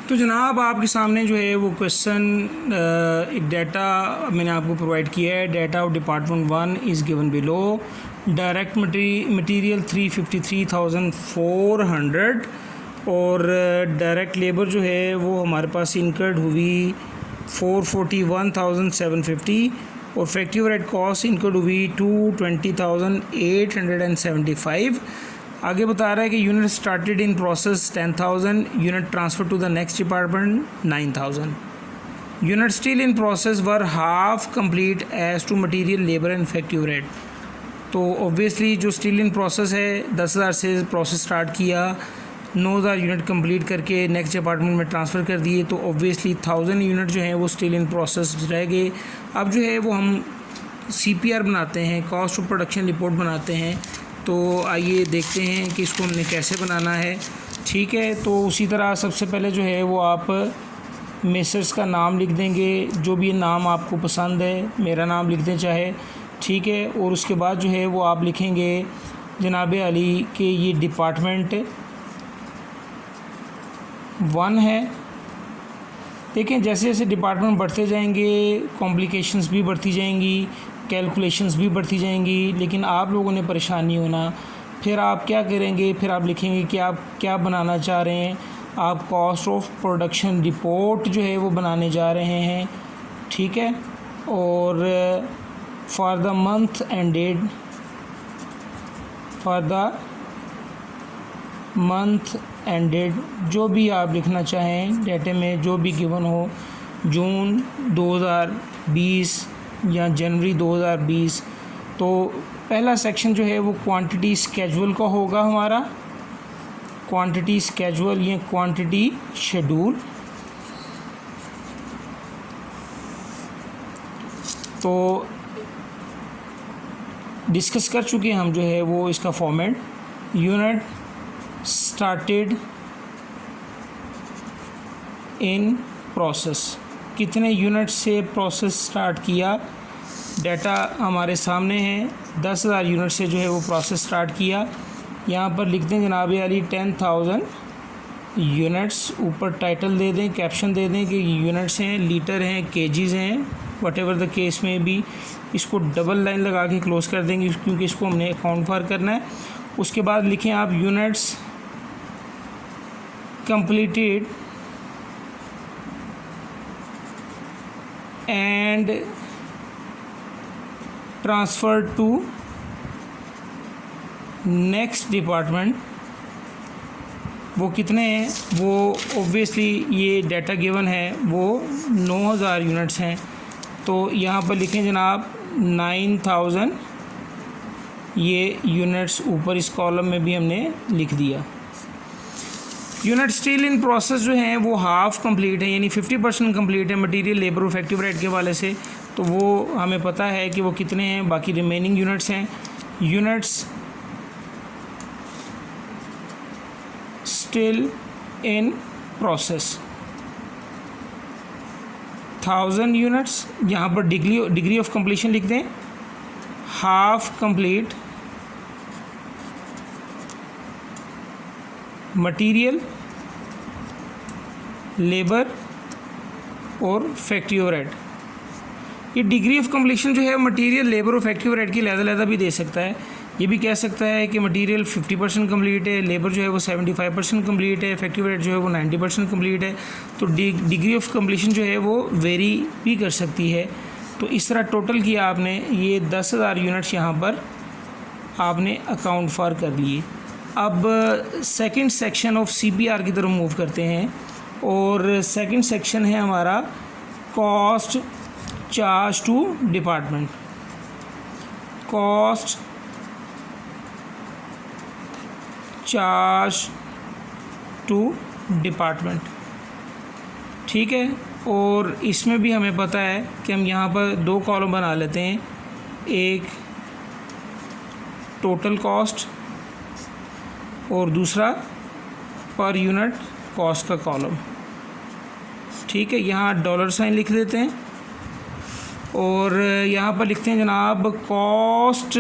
तो जनाब आपके सामने जो है वो क्वेश्चन एक डाटा मैंने आपको प्रोवाइड किया है। Data of department 1 is given below. Direct material 353,400 और डायरेक्ट लेबर जो है वो हमारे पास इनकर्ड हुई 441,750 और फैक्ट्री ओवरहेड कॉस्ट इनकर्ड हुई 220,875। आगे बता रहा है कि unit started in process 10,000, unit transfer to the next department 9,000। Unit still in process were half complete as to material labour and factory overhead. तो ऑब्वियसली जो स्टिल इन प्रोसेस है 10,000 से प्रोसेस स्टार्ट किया, 9,000 यूनिट कंप्लीट करके next department में transfer कर दिए, तो ऑब्वियसली 1,000 यूनिट जो हैं वो स्टिल इन प्रोसेस रह गए। अब जो है वो हम CPR बनाते हैं, कॉस्ट ऑफ प्रोडक्शन रिपोर्ट बनाते हैं। तो आइए देखते हैं कि इसको हमने कैसे बनाना है। ठीक है, तो उसी तरह सबसे पहले जो है वो आप मेसर्स का नाम लिख देंगे, जो भी नाम आपको पसंद है, मेरा नाम लिख दें चाहे, ठीक है। और उसके बाद जो है वो आप लिखेंगे जनाब अली कि ये डिपार्टमेंट 1 है। देखें जैसे जैसे डिपार्टमेंट बढ़ते जाएंगे कॉम्प्लिकेशंस भी बढ़ती जाएंगी, कैलकुलेशंस भी बढ़ती जाएंगी, लेकिन आप लोगों ने परेशान नहीं होना। फिर आप क्या करेंगे, फिर आप लिखेंगे कि आप क्या बनाना चाह रहे हैं। आप कॉस्ट ऑफ प्रोडक्शन रिपोर्ट जो है वो बनाने जा रहे हैं, ठीक है। और फॉर द मंथ एंडेड, जो भी आप लिखना चाहें डाटे में, जो भी गिवन हो, जून 2020 या जनवरी 2020। तो पहला सेक्शन जो है वो क्वांटिटी स्केजुअल का होगा हमारा, क्वांटिटी स्केजुअल या क्वांटिटी शेड्यूल। तो डिस्कस कर चुके हैं हम जो है वो इसका format. Unit started in process, कितने यूनिट से प्रोसेस स्टार्ट किया। डाटा हमारे सामने है, 10,000 यूनिट से जो है वो प्रोसेस स्टार्ट किया। यहाँ पर लिख दें जनाब अली 10,000 यूनिट्स, ऊपर टाइटल दे दें, कैप्शन दे दें कि यूनिट्स हैं, लीटर हैं, केजीज़ हैं, वट एवर द केस में भी। इसको डबल लाइन लगा के क्लोज़ कर देंगे क्योंकि इसको हमने अकाउंट फॉर करना है। उसके बाद लिखें आप units completed and transfer to next department. वो कितने हैं, वो ऑब्वियसली ये डाटा गिवन है वो 9,000 यूनिट्स हैं। तो यहाँ पर लिखें जनाब 9,000 ये यूनिट्स, ऊपर इस कॉलम में भी हमने लिख दिया। यूनिट स्टिल इन प्रोसेस जो हैं वो हाफ कंप्लीट है, यानी 50% कंप्लीट है मटेरियल लेबर और फैक्ट्री ओवरहेड के वाले से। तो वो हमें पता है कि वो कितने हैं, बाकी रिमेनिंग यूनिट्स हैं। Units still in process 1,000 units. यहाँ पर डिग्री ऑफ कंप्लीशन लिख दें, हाफ कंप्लीट मटेरियल लेबर और फैक्ट्री ओवरहेड। ये डिग्री ऑफ कंप्लीशन जो है मटेरियल लेबर और फैक्ट्री ओवरहेड की लहदा भी दे सकता है। ये भी कह सकता है कि मटेरियल 50% कंप्लीट है, लेबर जो है वो 75% कंप्लीट है, फैक्ट्री ओवरहेड जो है वो 90% कंप्लीट है। तो डिग्री ऑफ कंप्लीशन जो है वो वेरी भी कर सकती है। तो इस तरह टोटल किया आपने, ये 10,000 यूनिट्स यहाँ पर आपने अकाउंट फॉर कर लिए। अब सेकंड सेक्शन ऑफ CPR की तरफ मूव करते हैं और सेकंड सेक्शन है हमारा cost charge to department. Cost charge to department, ठीक है। और इसमें भी हमें पता है कि हम यहाँ पर 2 कॉलम बना लेते हैं, एक टोटल कॉस्ट और दूसरा पर यूनिट कॉस्ट का कॉलम, ठीक है। यहाँ $साइन लिख देते हैं और यहाँ पर लिखते हैं जनाब cost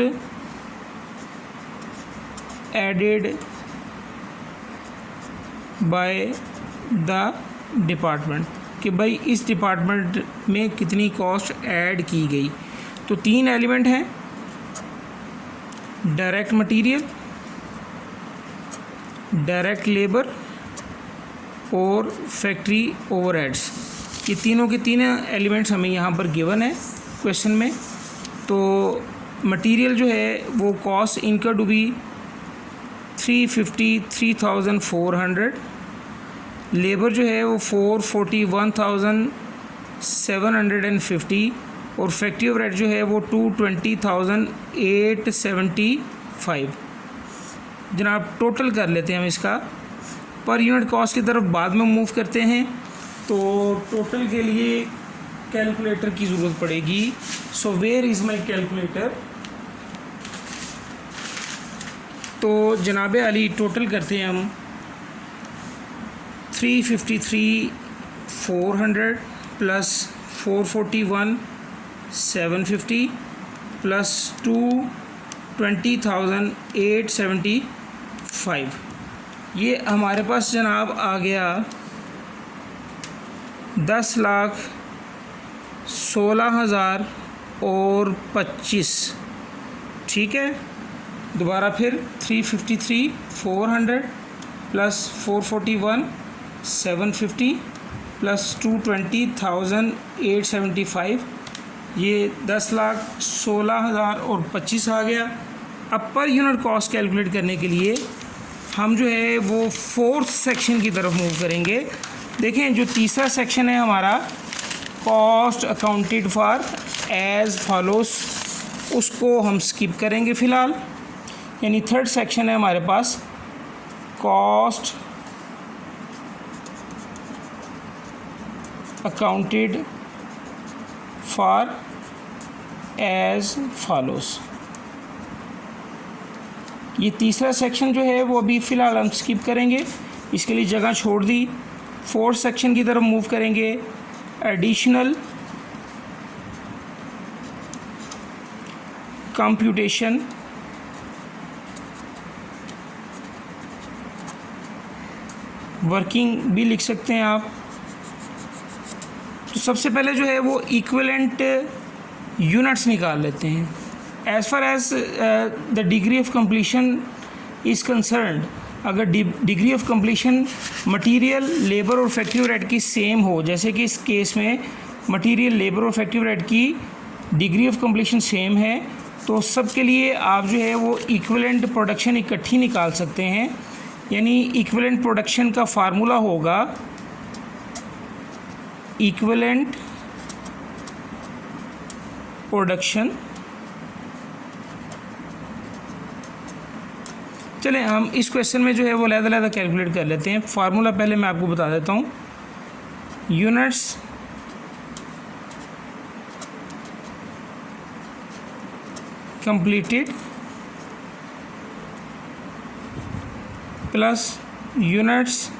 added by the department कि भाई इस डिपार्टमेंट में कितनी कॉस्ट ऐड की गई। तो 3 एलिमेंट हैं, डायरेक्ट मटेरियल, डायरेक्ट लेबर और फैक्ट्री ओवरहेड्स। ये तीनों के तीन एलिमेंट्स हमें यहाँ पर गिवन है क्वेश्चन में। तो मटेरियल जो है वो कॉस्ट इनका टू बी 353,400, लेबर जो है वो 441,750 और फैक्ट्री ओवरहेड जो है वो 220,875। जनाब टोटल कर लेते हैं हम इसका, पर यूनिट कॉस्ट की तरफ बाद में मूव करते हैं। तो टोटल के लिए कैलकुलेटर की ज़रूरत पड़ेगी। So where is my calculator. तो जनाब अली टोटल करते हैं हम 353,400 प्लस 441,750 प्लस 220,875। ये हमारे पास जनाब आ गया 10,16,025। ठीक है, दोबारा फिर 353,400 प्लस 441,750 प्लस 220,875, ये 10,16,025 आ गया। अब पर यूनिट कॉस्ट कैलकुलेट करने के लिए हम जो है वो फोर्थ सेक्शन की तरफ मूव करेंगे। देखें जो तीसरा सेक्शन है हमारा, cost accounted for as follows, उसको हम स्किप करेंगे फ़िलहाल। यानी थर्ड सेक्शन है हमारे पास, cost accounted for as follows. ये तीसरा सेक्शन जो है वो अभी फ़िलहाल हम स्किप करेंगे, इसके लिए जगह छोड़ दी। फोर्थ सेक्शन की तरफ मूव करेंगे, एडिशनल कंप्यूटेशन वर्किंग भी लिख सकते हैं आप। तो सबसे पहले जो है वो इक्विवेलेंट यूनिट्स निकाल लेते हैं। As far as the degree of completion is concerned, अगर degree of completion material, labour और फैक्ट्री ओवरहेड की सेम हो, जैसे कि इस केस में मटेरियल, लेबर और फैक्ट्री ओवरहेड की डिग्री ऑफ कंप्लीशन सेम है, तो सब के लिए आप जो है वो इक्विवेलेंट प्रोडक्शन इकट्ठी निकाल सकते हैं। यानी इक्विवेलेंट प्रोडक्शन का फार्मूला होगा इक्विवेलेंट प्रोडक्शन। चलें हम इस क्वेश्चन में जो है वो अलग-अलग कैलकुलेट कर लेते हैं। फार्मूला पहले मैं आपको बता देता हूँ। Units completed plus units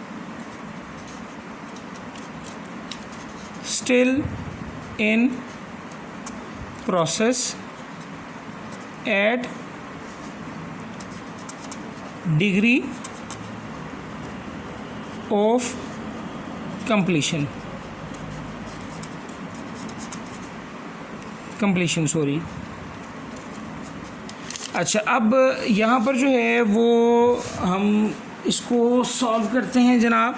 still in process at degree of completion sorry. अच्छा, अब यहाँ पर जो है वो हम इसको सॉल्व करते हैं जनाब।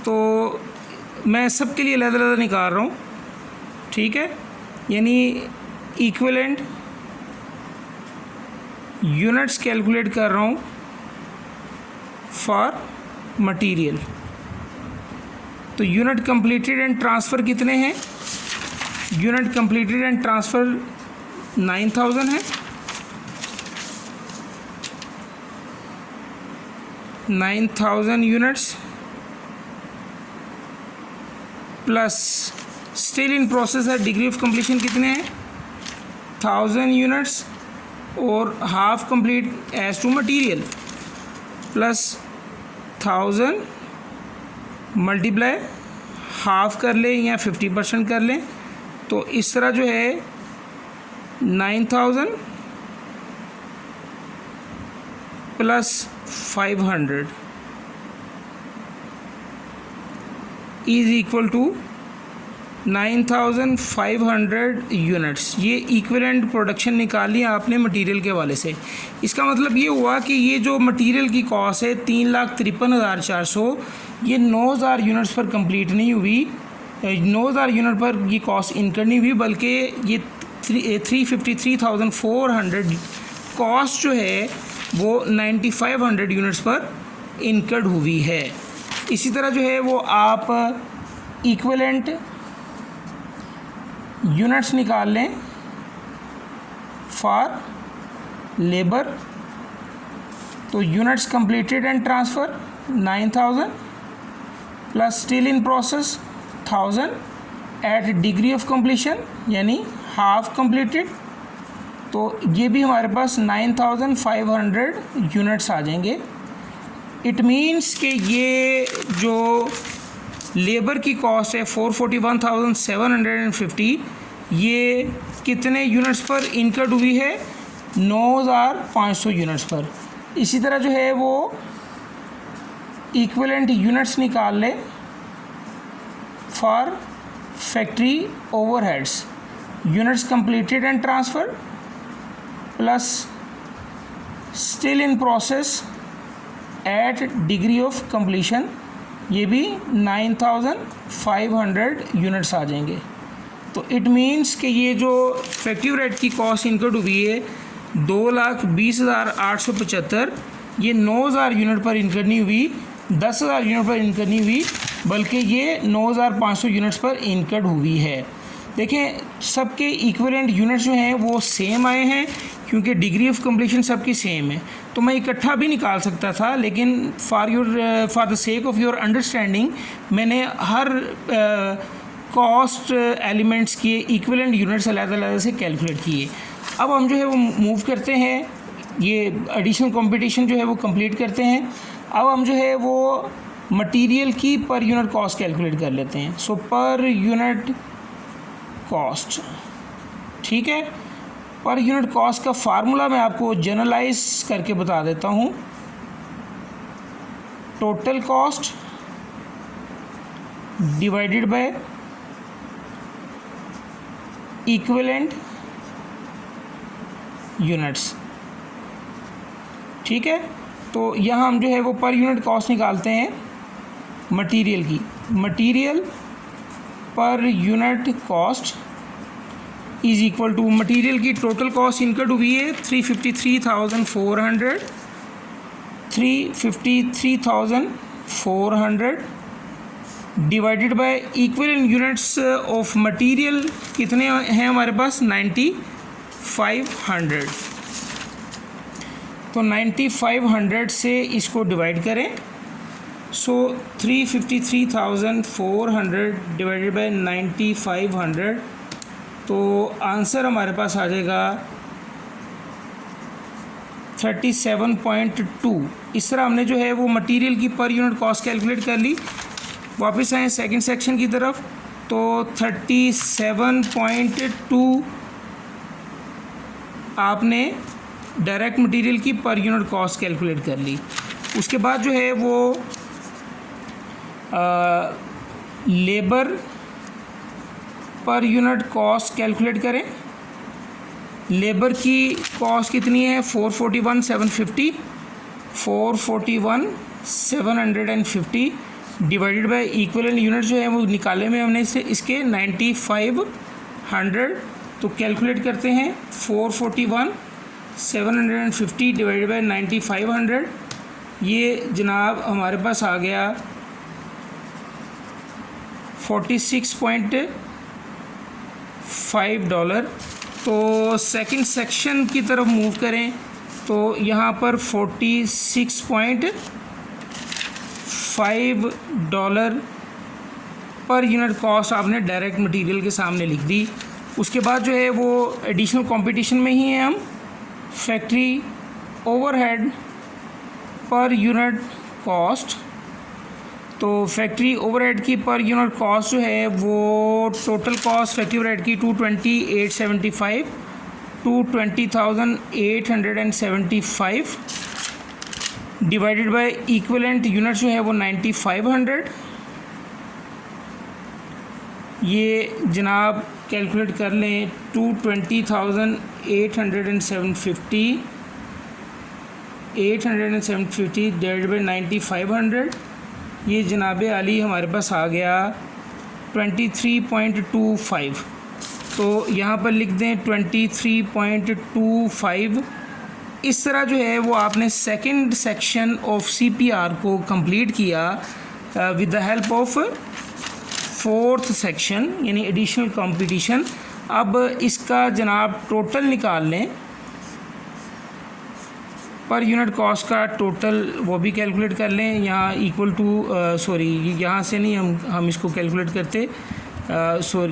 तो मैं सब के लिए अलग-अलग निकाल रहा हूँ, ठीक है। यानी इक्विवेलेंट यूनिट्स कैलकुलेट कर रहा हूँ फॉर मटेरियल। तो यूनिट कंप्लीटेड एंड ट्रांसफ़र कितने हैं? यूनिट कंप्लीटेड एंड ट्रांसफ़र 9,000 है। 9,000 units plus still in process है, डिग्री ऑफ कंप्लीशन कितने हैं? 1000 यूनिट्स और half complete as to material plus 1000 multiply half कर लें या 50% कर लें। तो इस तरह जो है 9,000 plus 500 is equal to 9500 units. ये इक्विवेलेंट प्रोडक्शन निकाली आपने मटेरियल के हवाले से। इसका मतलब ये हुआ कि ये जो मटेरियल की कॉस्ट है 3,53,400, ये 9,000 यूनिट्स पर कंप्लीट नहीं हुई, 9,000 यूनिट पर ये कॉस्ट इनकर नहीं हुई, बल्कि ये 353,400 कॉस्ट जो है वो 9500 यूनिट्स पर इनकर्ड हुई है। इसी तरह जो है वो आप इक्विवेलेंट यूनिट्स निकाल लें फॉर लेबर। तो units completed and transfer 9000 plus still in process 1000 at degree of completion यानी हाफ कंप्लीटेड, तो ये भी हमारे पास 9500 यूनिट्स आ जाएंगे। इट मीन्स कि ये जो लेबर की कॉस्ट है 441,750, ये कितने यूनिट्स पर इनकर्ड हुई है? 9,500 यूनिट्स पर। इसी तरह जो है वो इक्विवेलेंट यूनिट्स निकाल ले for factory overheads, units completed and transfer plus still in process at degree of completion, ये भी 9500 यूनिट्स आ जाएंगे। तो इट मीन्स कि ये जो फैक्ट्री ओवरहेड की कॉस्ट इनकर्ड हुई है 2,20,875, ये 9,000 यूनिट पर इनकर्ड नहीं हुई, 10,000 यूनिट पर इनकर्ड नहीं हुई, बल्कि ये 9,500 यूनिट्स पर इनकर्ड हुई है। देखें सबके इक्विवेलेंट यूनिट्स जो हैं वो सेम आए हैं क्योंकि डिग्री ऑफ कंप्लीशन सबकी सेम है। तो मैं इकट्ठा भी निकाल सकता था, लेकिन for the sake of your understanding मैंने हर कॉस्ट एलिमेंट्स के इक्विवेलेंट यूनिट्स अलग-अलग से कैलकुलेट किए। अब हम जो है वो मूव करते हैं, ये एडिशनल कंपटीशन जो है वो कंप्लीट करते हैं। अब हम जो है वो मटेरियल की पर यूनिट कॉस्ट कैलकुलेट कर लेते हैं। सो पर यूनिट कॉस्ट, ठीक है, पर यूनिट कॉस्ट का फार्मूला मैं आपको जनरलाइज करके बता देता हूँ। Total cost divided by equivalent units, ठीक है। तो यहाँ हम जो है वो पर यूनिट कॉस्ट निकालते हैं मटेरियल की। मटेरियल पर unit cost is equal to, material की टोटल कॉस्ट इनकर्ड हुई है 353,400 divided by equivalent units of material कितने हैं हमारे पास? 9500। तो 9500 से इसको डिवाइड करें। सो 353,400 डिवाइडेड बाय 9500, तो आंसर हमारे पास आ जाएगा 37.2। इस तरह हमने जो है वो मटेरियल की पर यूनिट कॉस्ट कैलकुलेट कर ली। वापस आए सेकंड सेक्शन की तरफ, तो 37.2 आपने डायरेक्ट मटेरियल की पर यूनिट कॉस्ट कैलकुलेट कर ली। उसके बाद जो है वो लेबर पर यूनिट कॉस्ट कैलकुलेट करें। लेबर की कॉस्ट कितनी है? 441,750 डिवाइडेड बाय इक्विवेलेंट यूनिट जो है वो निकाले में हमने इसके 9500। तो कैलकुलेट करते हैं 441,750 डिवाइडेड बाय 9500, ये जनाब हमारे पास आ गया $46.5। तो सेकंड सेक्शन की तरफ मूव करें तो यहाँ पर $46.5 पर यूनिट कॉस्ट आपने डायरेक्ट मटेरियल के सामने लिख दी। उसके बाद जो है वो एडिशनल कंपटीशन में ही है हम, फैक्ट्री ओवरहेड पर यूनिट कॉस्ट। तो फैक्ट्री ओवरहेड की पर यूनिट कॉस्ट जो है वो टोटल कॉस्ट फैक्ट्री ओवरहेड की 220,875 220,875 डिवाइडेड बाय इक्विवेलेंट यूनिट जो है वो 9500। ये जनाब कैलकुलेट कर लें 820,850 डिवाइड बाई 9500, ये जनाब आली हमारे पास आ गया 23.25। तो यहाँ पर लिख दें 23.25। इस तरह जो है वो आपने सेकंड सेक्शन ऑफ CPR को कंप्लीट किया with the help of fourth section यानी एडिशनल कंपटीशन। अब इसका जनाब टोटल निकाल लें, पर यूनिट कॉस्ट का टोटल वो भी कैलकुलेट कर लें। यहाँ इक्वल टू यहाँ से नहीं हम इसको कैलकुलेट करते,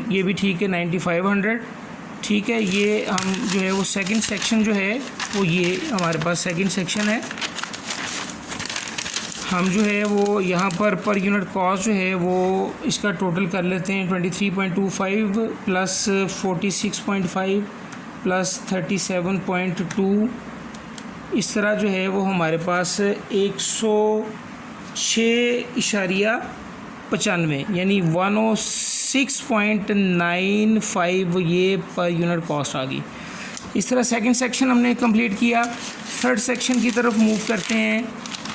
ये भी ठीक है 9500 ठीक है। ये हम जो है वो सेकंड सेक्शन जो है वो ये हमारे पास सेकंड सेक्शन है। हम जो है वो यहाँ पर यूनिट कॉस्ट जो है वो इसका टोटल कर लेते हैं 23.25 प्लस 46.5 प्लस 37.2, इस तरह जो है वो हमारे पास 106.95 यानी 106.95 ये पर यूनिट कॉस्ट आ गई। इस तरह सेकंड सेक्शन हमने कंप्लीट किया। थर्ड सेक्शन की तरफ मूव करते हैं।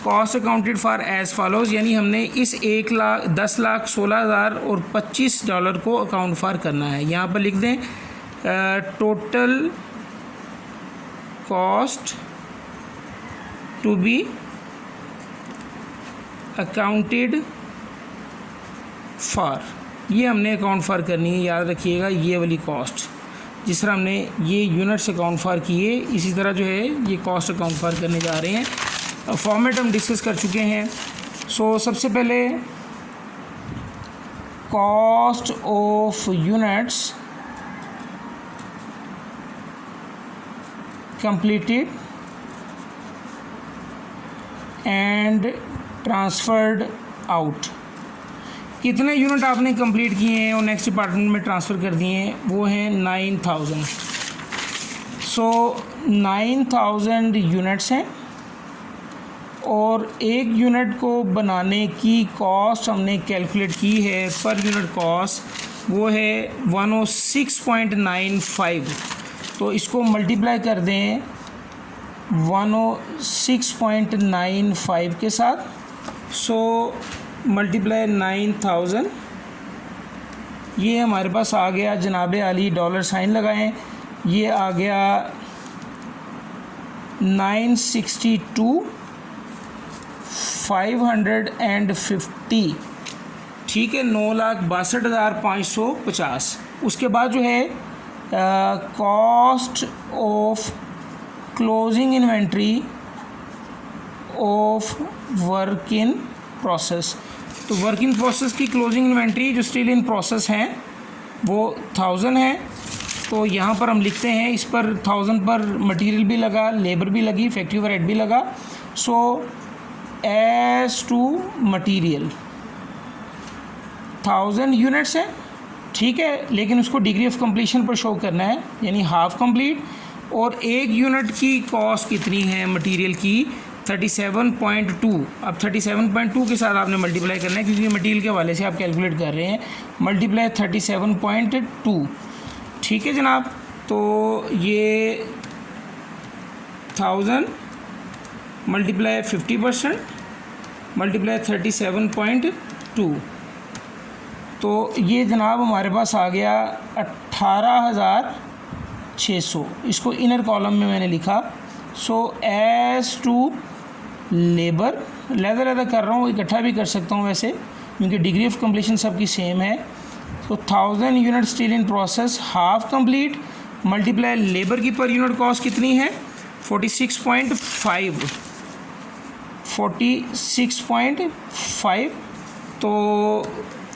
Cost accounted for as follows, यानी हमने इस 1,10,16,000 और $25 को अकाउंट फॉर करना है। यहाँ पर लिख दें total cost to be accounted for, ये हमने अकाउंट फॉर करनी है। याद रखिएगा ये वाली कॉस्ट, जिस तरह हमने ये यूनिट्स अकाउंट फॉर किए इसी तरह जो है ये कॉस्ट अकाउंट फॉर करने जा रहे हैं। फॉर्मेट हम डिस्कस कर चुके हैं। सबसे पहले cost of units completed and transferred out, कितने यूनिट आपने कंप्लीट किए हैं और नेक्स्ट डिपार्टमेंट में ट्रांसफ़र कर दिए हैं, वो हैं 9000। 9000 यूनिट्स हैं और एक यूनिट को बनाने की कॉस्ट हमने कैलकुलेट की है, पर यूनिट कॉस्ट वो है 106.95। तो इसको मल्टीप्लाई कर दें 106.95 के साथ। मल्टीप्लाई 9000, ये हमारे पास आ गया जनाब आली, डॉलर साइन लगाएं, ये आ गया 962,550 ठीक है, 9,62,550। उसके बाद जो है cost of closing inventory of work in process. तो वर्क इन प्रोसेस की क्लोजिंग इन्वेंट्री जो स्टिल इन प्रोसेस हैं वो 1000 है। तो यहाँ पर हम लिखते हैं, इस पर 1000 पर मटेरियल भी लगा, लेबर भी लगी, फैक्ट्री ओवरहेड भी लगा। एज टू मटेरियल 1000 यूनिट्स है ठीक है, लेकिन उसको डिग्री ऑफ कंप्लीशन पर शो करना है यानी हाफ कंप्लीट। और एक यूनिट की कॉस्ट कितनी है मटेरियल की, 37.2। अब 37.2 के साथ आपने मल्टीप्लाई करना है क्योंकि मटेरियल के हवाले से आप कैलकुलेट कर रहे हैं। मल्टीप्लाई 37.2 ठीक है जनाब। तो ये 1000 मल्टीप्लाई 50% मल्टीप्लाई 37.2, तो ये जनाब हमारे पास आ गया 18,600। इसको इनर कॉलम में मैंने लिखा। एज टू लेबर, लहदा कर रहा हूँ, इकट्ठा भी कर सकता हूँ वैसे क्योंकि डिग्री ऑफ कंप्लीशन सबकी सेम है। 1000 unit still in process half complete, multiply labour की पर यूनिट कॉस्ट कितनी है 46.5। तो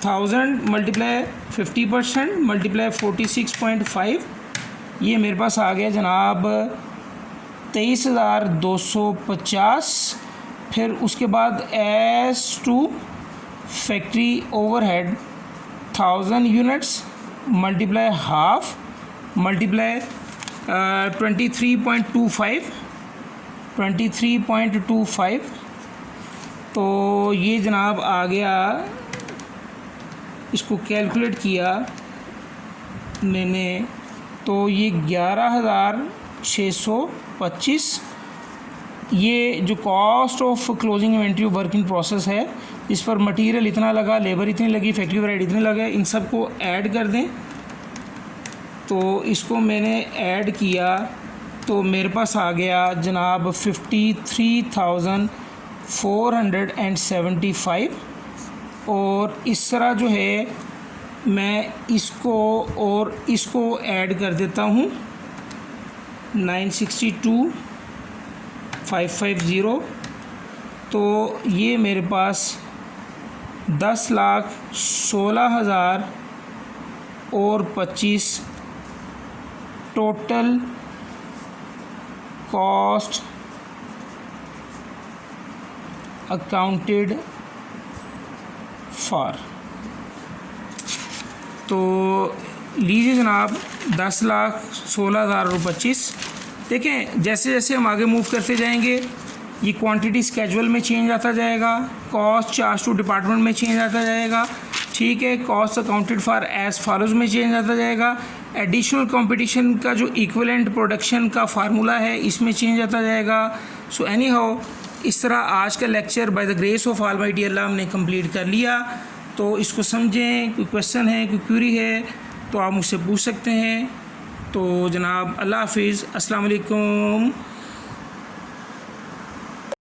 1000 मल्टीप्लाई 50% मल्टीप्लाई 46.5, ये मेरे पास आ गया जनाब 23,250। फिर उसके बाद as to factory overhead 1000 units multiply half multiply 23.25। तो ये जनाब आ गया इसको कैलकुलेट किया मैंने तो ये 11,625 ये जो cost of closing inventory work in process है, इस पर मटेरियल इतना लगा, लेबर इतनी लगी, फैक्ट्री ओवरहेड इतने लगे, इन सब को ऐड कर दें। तो इसको मैंने ऐड किया तो मेरे पास आ गया जनाब 53,475। और इस तरह जो है मैं इसको और इसको ऐड कर देता हूँ 962,550। तो ये मेरे पास 10,16,000 और 25 टोटल कॉस्ट अकाउंटेड फॉर। तो लीजिए जनाब 10,16,000 और 25। देखें जैसे जैसे हम आगे मूव करते जाएंगे ये क्वांटिटी स्केजुअल में चेंज आता जाएगा, कॉस्ट चार्ज टू डिपार्टमेंट में चेंज आता जाएगा, ठीक है, cost accounted for as follows में चेंज आता जाएगा, एडिशनल कंपटीशन का जो इक्विवेलेंट प्रोडक्शन का फार्मूला है इसमें चेंज आता जाएगा। सो एनी हाउ इस तरह आज का lecture by the grace of almighty अल्लाह हमने कंप्लीट कर लिया। तो इसको समझें, कोई क्वेश्चन है, कोई क्वेरी है तो आप मुझसे पूछ सकते हैं। तो जनाब अल्लाह हाफिज़, अस्सलाम वालेकुम।